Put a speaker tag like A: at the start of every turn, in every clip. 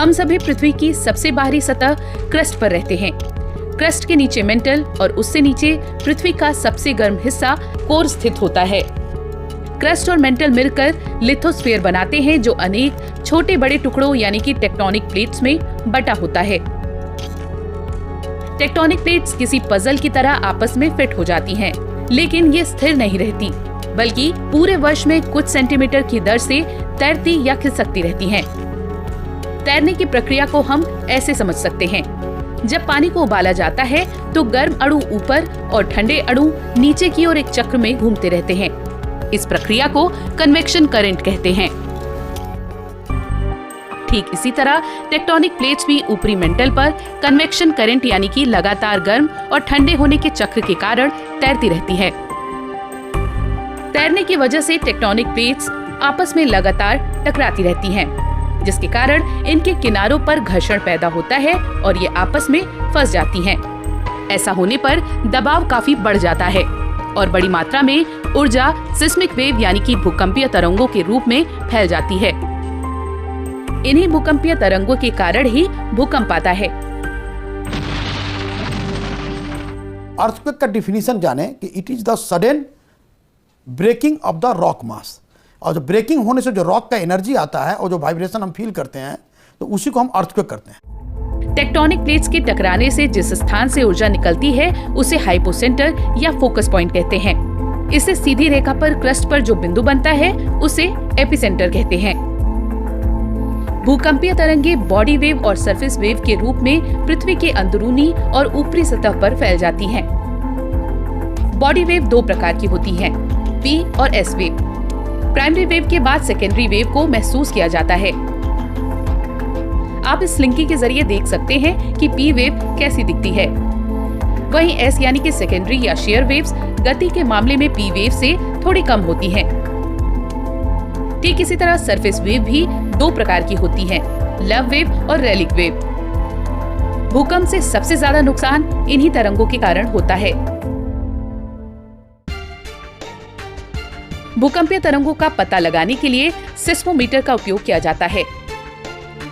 A: हम सभी पृथ्वी की सबसे बाहरी सतह क्रस्ट पर रहते हैं। क्रस्ट के नीचे मेंटल और उससे नीचे पृथ्वी का सबसे गर्म हिस्सा कोर स्थित होता है। क्रस्ट और मेंटल मिलकर लिथोस्फीयर बनाते हैं, जो अनेक छोटे बड़े टुकड़ों यानी कि टेक्टोनिक प्लेट्स में बटा होता है। टेक्टोनिक प्लेट्स किसी पजल की तरह आपस में फिट हो जाती हैं, लेकिन ये स्थिर नहीं रहती, बल्कि पूरे वर्ष में कुछ सेंटीमीटर की दर से तैरती या खिसकती रहती हैं। तैरने की प्रक्रिया को हम ऐसे समझ सकते हैं। जब पानी को उबाला जाता है तो गर्म अणु ऊपर और ठंडे अणु नीचे की ओर एक चक्र में घूमते रहते हैं। इस प्रक्रिया को कन्वेक्शन करंट कहते हैं। ठीक इसी तरह टेक्टोनिक प्लेट्स भी ऊपरी मेंटल पर कन्वेक्शन करंट यानी कि लगातार गर्म और ठंडे होने के चक्र के कारण तैरती रहती है। तैरने की वजह से टेक्टोनिक प्लेट्स आपस में लगातार टकराती रहती हैं, जिसके कारण इनके किनारों पर घर्षण पैदा होता है और ये आपस में फंस जाती हैं। ऐसा होने पर दबाव काफी बढ़ जाता है और बड़ी मात्रा में ऊर्जा सिस्मिक वेव यानी कि भूकंपीय तरंगों के रूप में फैल जाती है। इन्हीं भूकंपीय तरंगों के कारण ही भूकंप आता है।
B: अर्थक्वेक का डिफिनीशन जाने कि it is the sudden breaking of the rock mass, और जो ब्रेकिंग होने से जो रॉक का एनर्जी आता है और जो वाइब्रेशन हम फील करते हैं, तो उसी को हम अर्थक्वेक करते हैं।
A: टेक्टोनिक प्लेट्स के टकराने से जिस स्थान से ऊर्जा निकलती है उसे हाइपोसेंटर या फोकस पॉइंट कहते हैं। इससे सीधी रेखा पर क्रस्ट पर जो बिंदु बनता है उसे एपिसेंटर कहते हैं। भूकंपीय तरंगे बॉडी वेव और सरफेस वेव के रूप में पृथ्वी के अंदरूनी और ऊपरी सतह पर फैल जाती हैं। बॉडी वेव दो प्रकार की होती हैं, पी और एस वेव। प्राइमरी वेव के बाद सेकेंडरी वेव को महसूस किया जाता है। आप इस लिंकी के जरिए देख सकते हैं कि पी वेव कैसी दिखती है। वहीं एस यानी कि सेकेंडरी या शेयर वेव्स गति के मामले में पी वेव से थोड़ी कम होती हैं। ठीक इसी तरह सरफेस वेव भी दो प्रकार की होती हैं, लव वेव और रेलिक वेव। भूकंप से सबसे ज्यादा नुकसान इन्हीं तरंगों के कारण होता है। भूकंपीय तरंगों का पता लगाने के लिए सिस्मोमीटर का उपयोग किया जाता है।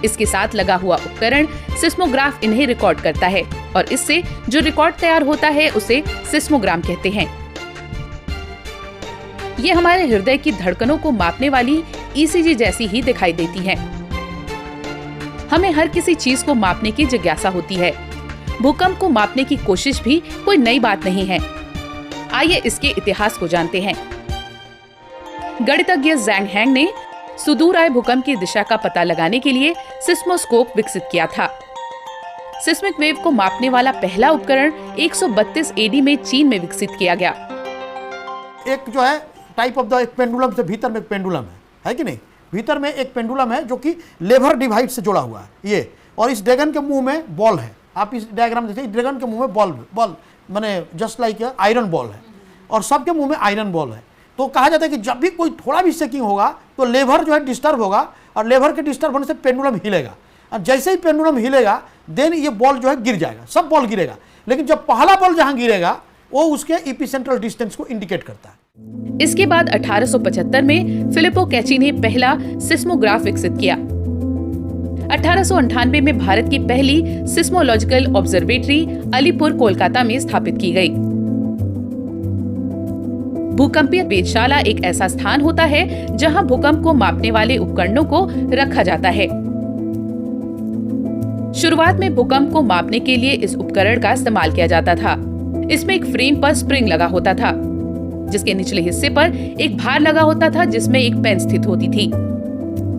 A: इसके साथ लगा हुआ उपकरण सिस्मोग्राफ इन्हें रिकॉर्ड करता है और इससे जो रिकॉर्ड तैयार होता है उसे सिस्मोग्राम कहते हैं। ये हमारे हृदय की धड़कनों को मापने वाली ईसीजी जैसी ही दिखाई देती हैं। हमें हर किसी चीज को मापने की जिज्ञासा होती है। भूकंप को मापने की कोशिश भी कोई नई बात नहीं है। आइए इसके इतिहास को जानते हैं। गणितज्ञ ज़ैंग हैंग ने सुदूर आए भूकंप की दिशा का पता लगाने के लिए सिस्मोस्कोप विकसित किया था। सिस्मिक वेव को मापने वाला पहला उपकरण 132 एडी में चीन में विकसित किया गया।
B: एक जो है टाइप ऑफ द एक पेंडुलम से भीतर में एक पेंडुलम है कि नहीं? भीतर में एक पेंडुलम है जो कि लेवर डिवाइस से जुड़ा हुआ है ये, और इस ड्रैगन के मुंह में बॉल है। आप इस डायग्राम देखिए, ड्रैगन के मुंह में बॉल माने जस्ट लाइक आयरन बॉल है, और सबके मुंह में आयरन बॉल है। तो कहा जाता है कि जब भी कोई थोड़ा भी शेकिंग होगा तो लेवर जो है डिस्टर्ब होगा, और लेवर के डिस्टर्ब होने से पेंडुलम हिलेगा, और जैसे ही पेंडुलम हिलेगा देन ये बॉल जो है गिर जाएगा, सब बॉल गिरेगा। लेकिन जब पहला बॉल जहां गिरेगा वो उसके एपिसेंट्रल डिस्टेंस को इंडिकेट करता है।
A: इसके बाद 1875 में फिलिपो कैची ने पहला सिस्मोग्राफ विकसित किया। 1898 में भारत की पहली सिस्मोलॉजिकल ऑब्जर्वेटरी अलीपुर कोलकाता में स्थापित की गई। भूकंपीय वेधशाला एक ऐसा स्थान होता है जहां भूकंप को मापने वाले उपकरणों को रखा जाता है। शुरुआत में भूकंप को मापने के लिए इस उपकरण का इस्तेमाल किया जाता था। इसमें एक फ्रेम पर स्प्रिंग लगा होता था, जिसके निचले हिस्से पर एक भार लगा होता था जिसमें एक पेन स्थित होती थी।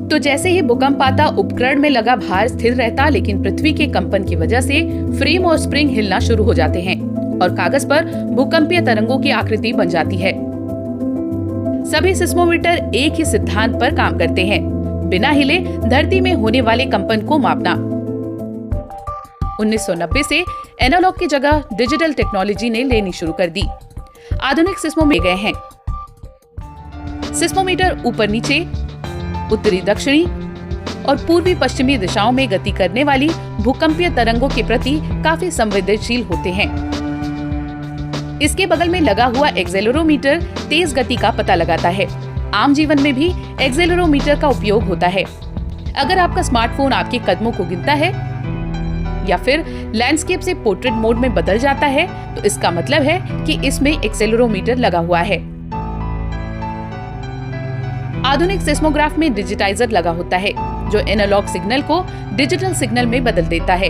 A: तो जैसे ही भूकंप आता, उपकरण में लगा भार स्थिर रहता, लेकिन पृथ्वी के कंपन की वजह से फ्रेम और स्प्रिंग हिलना शुरू हो जाते हैं और कागज पर भूकंपीय तरंगों की आकृति बन जाती है। सभी सिस्मोमीटर एक ही सिद्धांत पर काम करते हैं, बिना हिले धरती में होने वाले कंपन को मापना। 1990 से एनालॉग की जगह डिजिटल टेक्नोलॉजी ने लेनी शुरू कर दी। आधुनिक सिस्मोमीटर गए हैं। सिस्मोमीटर ऊपर नीचे, उत्तरी दक्षिणी और पूर्वी पश्चिमी दिशाओं में गति करने वाली भूकंपीय तरंगों के प्रति काफी संवेदनशील होते हैं। इसके बगल में लगा हुआ एक्सेलेरोमीटर तेज गति का पता लगाता है। आम जीवन में भी एक्सेलेरोमीटर का उपयोग होता है। अगर आपका स्मार्टफोन आपके कदमों को गिनता है या फिर लैंडस्केप से पोर्ट्रेट मोड में बदल जाता है तो इसका मतलब है कि इसमें एक्सेलेरोमीटर लगा हुआ है। आधुनिक सिस्मोग्राफ में डिजिटाइजर लगा होता है जो एनालॉग सिग्नल को डिजिटल सिग्नल में बदल देता है।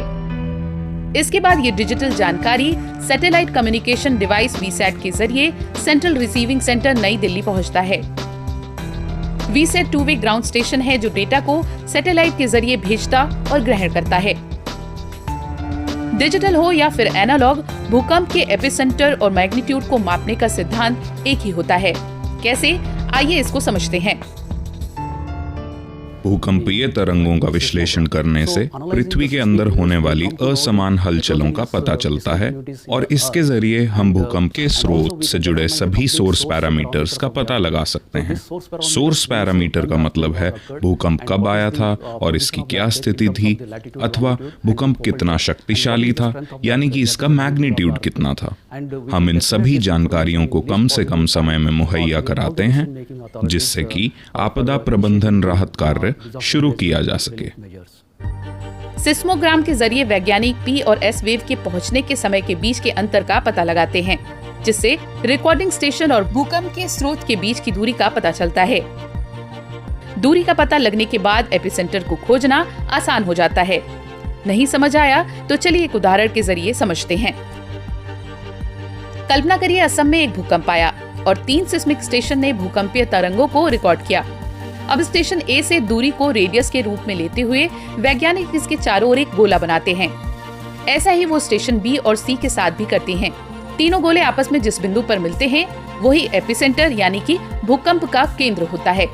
A: इसके बाद ये डिजिटल जानकारी सैटेलाइट कम्युनिकेशन डिवाइस वीसैट के जरिए सेंट्रल रिसीविंग सेंटर नई दिल्ली पहुंचता है। वीसैट 2 वे ग्राउंड स्टेशन है जो डेटा को सैटेलाइट के जरिए भेजता और ग्रहण करता है। डिजिटल हो या फिर एनालॉग, भूकंप के एपिसेंटर और मैग्नीट्यूड को मापने का सिद्धांत एक ही होता है। कैसे? आइए इसको समझते हैं।
C: भूकंपीय तरंगों का विश्लेषण करने से पृथ्वी के अंदर होने वाली असमान हलचलों का पता चलता है और इसके जरिए हम भूकंप के स्रोत से जुड़े सभी सोर्स पैरामीटर्स का पता लगा सकते हैं। सोर्स पैरामीटर का मतलब है भूकंप कब आया था और इसकी क्या स्थिति थी, अथवा भूकंप कितना शक्तिशाली था, यानी कि इसका मैग्नीट्यूड कितना था। हम इन सभी जानकारियों को कम से कम समय में मुहैया कराते हैं जिससे कि आपदा प्रबंधन राहत कार्य शुरू किया जा सके।
A: सिस्मोग्राम के जरिए वैज्ञानिक पी और एस वेव के पहुंचने के समय के बीच के अंतर का पता लगाते हैं, जिससे रिकॉर्डिंग स्टेशन और भूकंप के स्रोत के बीच की दूरी का पता चलता है। दूरी का पता लगने के बाद एपिसेंटर को खोजना आसान हो जाता है। नहीं समझ आया तो चलिए एक उदाहरण के जरिए समझते हैं। कल्पना करिए असम में एक भूकंप आया और 3 सिस्मिक स्टेशन ने भूकंपीय तरंगों को रिकॉर्ड किया। अब स्टेशन ए से दूरी को रेडियस के रूप में लेते हुए वैज्ञानिक इसके चारों ओर एक गोला बनाते हैं। ऐसा ही वो स्टेशन बी और सी के साथ भी करते हैं। तीनों गोले आपस में जिस बिंदु पर मिलते हैं वही एपिसेंटर यानी कि भूकंप का केंद्र होता है।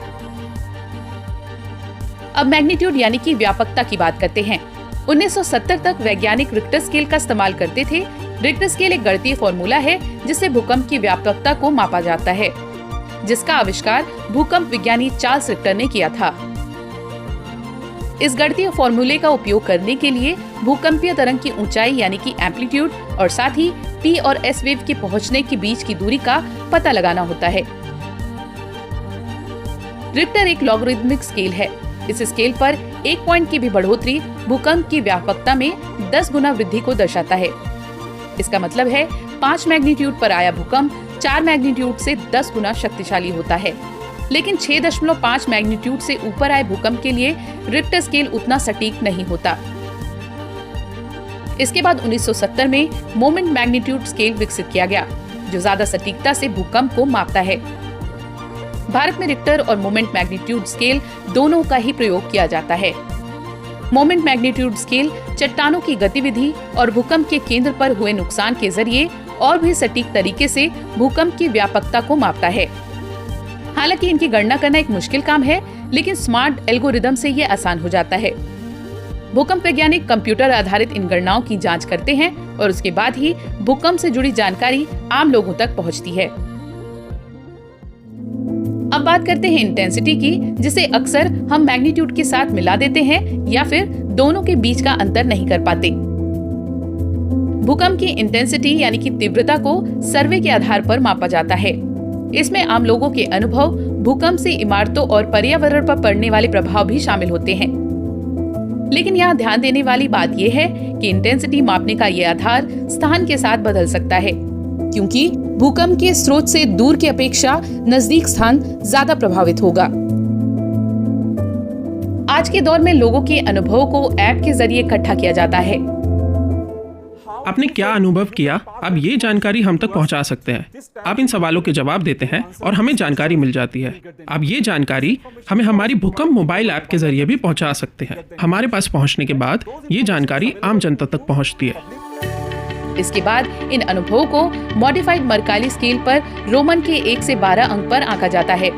A: अब मैग्नीट्यूड यानी कि व्यापकता की बात करते हैं। 1970 तक वैज्ञानिक रिक्टर स्केल का इस्तेमाल करते थे। रिक्टर स्केल एक गणितीय फॉर्मूला है जिससे भूकंप की व्यापकता को मापा जाता है, जिसका आविष्कार भूकंप विज्ञानी चार्ल्स रिक्टर ने किया था। इस गणितीय फॉर्मूले का उपयोग करने के लिए भूकंपीय तरंग की ऊंचाई यानी कि एम्पलीट्यूड और साथ ही पी और एस वेव के पहुंचने के बीच की दूरी का पता लगाना होता है। रिक्टर एक लॉगरिथमिक स्केल है। इस स्केल पर एक पॉइंट की भी बढ़ोतरी भूकंप की व्यापकता में 10 गुना वृद्धि को दर्शाता है। इसका मतलब है 5 मैग्नीट्यूड पर आया भूकंप 4 मैग्नीट्यूड से 10 गुना शक्तिशाली होता है। लेकिन 6.5 मैग्नीट्यूड से ऊपर आए भूकंप के लिए रिक्टर स्केल उतना सटीक नहीं होता। इसके बाद 1970 में मोमेंट मैग्नीट्यूड स्केल विकसित किया गया, जो ज्यादा सटीकता से भूकंप को मापता है। भारत में रिक्टर और मोमेंट मैग्नीट्यूड स्केल दोनों का ही प्रयोग किया जाता है। मोमेंट मैग्नीट्यूड स्केल चट्टानों की गतिविधि और भूकंप के केंद्र पर हुए नुकसान के जरिए और भी सटीक तरीके से भूकंप की व्यापकता को मापता है। हालांकि इनकी गणना करना एक मुश्किल काम है, लेकिन स्मार्ट एल्गोरिदम से ये आसान हो जाता है। भूकंप वैज्ञानिक कंप्यूटर आधारित इन गणनाओं की जांच करते हैं और उसके बाद ही भूकंप से जुड़ी जानकारी आम लोगों तक पहुंचती है। अब बात करते हैं इंटेंसिटी की, जिसे अक्सर हम मैग्नीट्यूड के साथ मिला देते हैं या फिर दोनों के बीच का अंतर नहीं कर पाते। भूकंप की इंटेंसिटी यानी कि तीव्रता को सर्वे के आधार पर मापा जाता है। इसमें आम लोगों के अनुभव, भूकंप से इमारतों और पर्यावरण पर पड़ने वाले प्रभाव भी शामिल होते हैं। लेकिन यहाँ ध्यान देने वाली बात यह है कि इंटेंसिटी मापने का ये आधार स्थान के साथ बदल सकता है, क्योंकि भूकंप के स्रोत से दूर की अपेक्षा नजदीक स्थान ज्यादा प्रभावित होगा। आज के दौर में लोगों के अनुभवों को ऐप के जरिए इकट्ठा किया जाता है।
D: आपने क्या अनुभव किया, आप ये जानकारी हम तक पहुंचा सकते हैं। आप इन सवालों के जवाब देते हैं और हमें जानकारी मिल जाती है। आप ये जानकारी हमें हमारी भूकंप मोबाइल ऐप के जरिए भी पहुंचा सकते हैं। हमारे पास पहुंचने के बाद ये जानकारी आम जनता तक पहुंचती है।
A: इसके बाद इन अनुभवों को मॉडिफाइड मर्काली स्केल पर रोमन के 1 से 12 अंक पर आंका जाता है।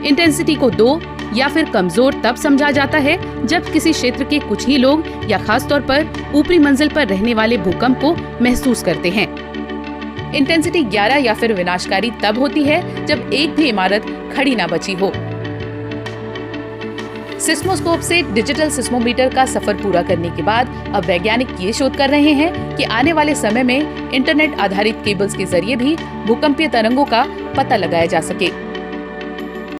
A: इंटेंसिटी को 2 या फिर कमजोर तब समझा जाता है जब किसी क्षेत्र के कुछ ही लोग या खास तौर पर ऊपरी मंजिल पर रहने वाले भूकंप को महसूस करते हैं। इंटेंसिटी 11 या फिर विनाशकारी तब होती है जब एक भी इमारत खड़ी ना बची हो। सिस्मोस्कोप से डिजिटल सिस्मोमीटर का सफर पूरा करने के बाद अब वैज्ञानिक ये शोध कर रहे हैं कि आने वाले समय में इंटरनेट आधारित केबल्स के जरिए भी भूकंपीय तरंगों का पता लगाया जा सके।